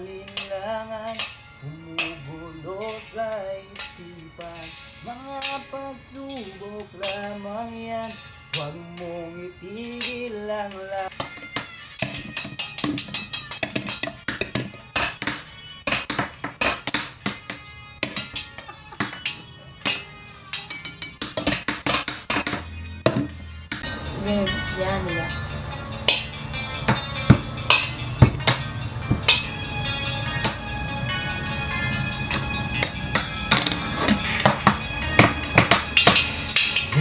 alinlangan, bumubulo sa isipan. Mga pagsubok lamang yan, huwag mong itigil ang lahat. Yan nila.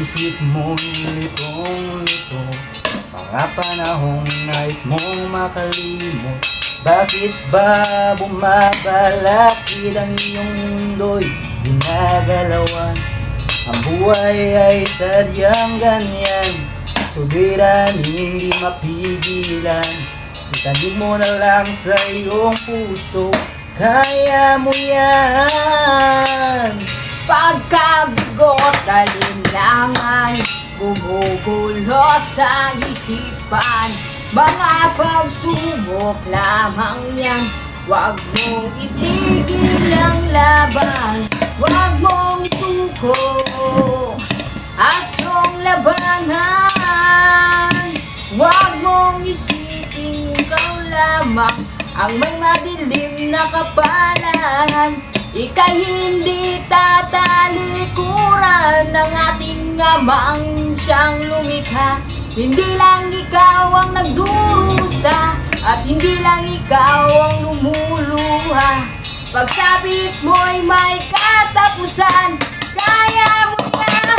Isip mong litong-lito sa mga panahong nais mong makalimot. Bakit ba bumabalakid ang iyong mundo'y ginagalawan? Ang buhay ay sadyang ganyan, suliranin hindi mapigilan. Itanim mo na lang sa iyong puso, kaya mo yan. Pagkabigot, alinlangan, gumugulo sa isipan. Mga pagsubok lamang yan, huwag mong itigil ang laban. Huwag mong isuko at yung labanan. Huwag mong isiping ikaw lamang ang may madilim na kapalan. Ika'y hindi tatalikuran ng ating amang siyang lumikha. Hindi lang ikaw ang nagdurusa at hindi lang ikaw ang lumuluha. Pagsabit mo'y may katapusan, kaya mo yan.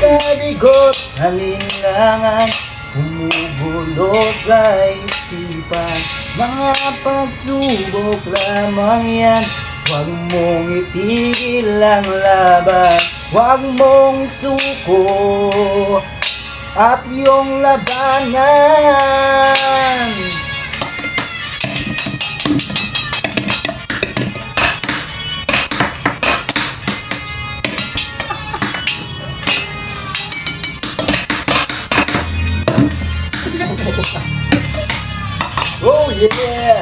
Kabigot, alinlangan, bumubulo sa isipan. Mga pagsubok lamang yan, huwag mong itigil ang laban. Huwag mong isuko at iyong labanan. Oh yeah!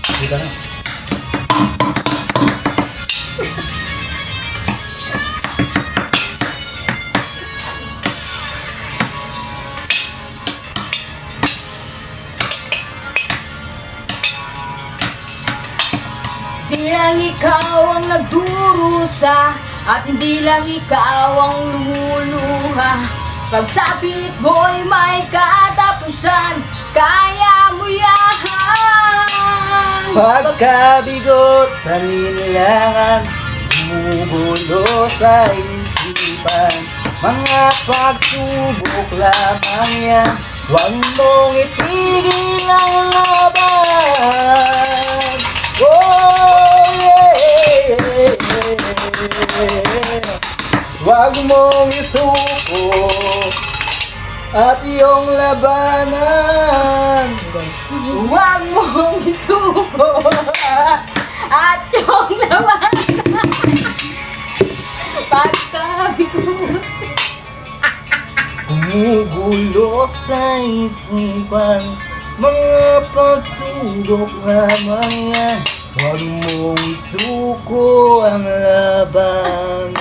Kita na. Hindi lang ikaw ang nagdurusa at hindi lang ikaw ang lumuluha. Pagsapit mo'y may katapusan, kaya mo yan. Pagkabigot, alinlangan, bumubulo sa isipan. Mga pagsubok lamang yan, huwag mong itigil ang laban. Oh yeah! Huwag mong isuko at iyong labanan. Huwag mong isuko at yung labanan. Pagkabigot, Gumugulo sa isipan, mga pagsubok lamang yan, huwag mong isuko ang laban.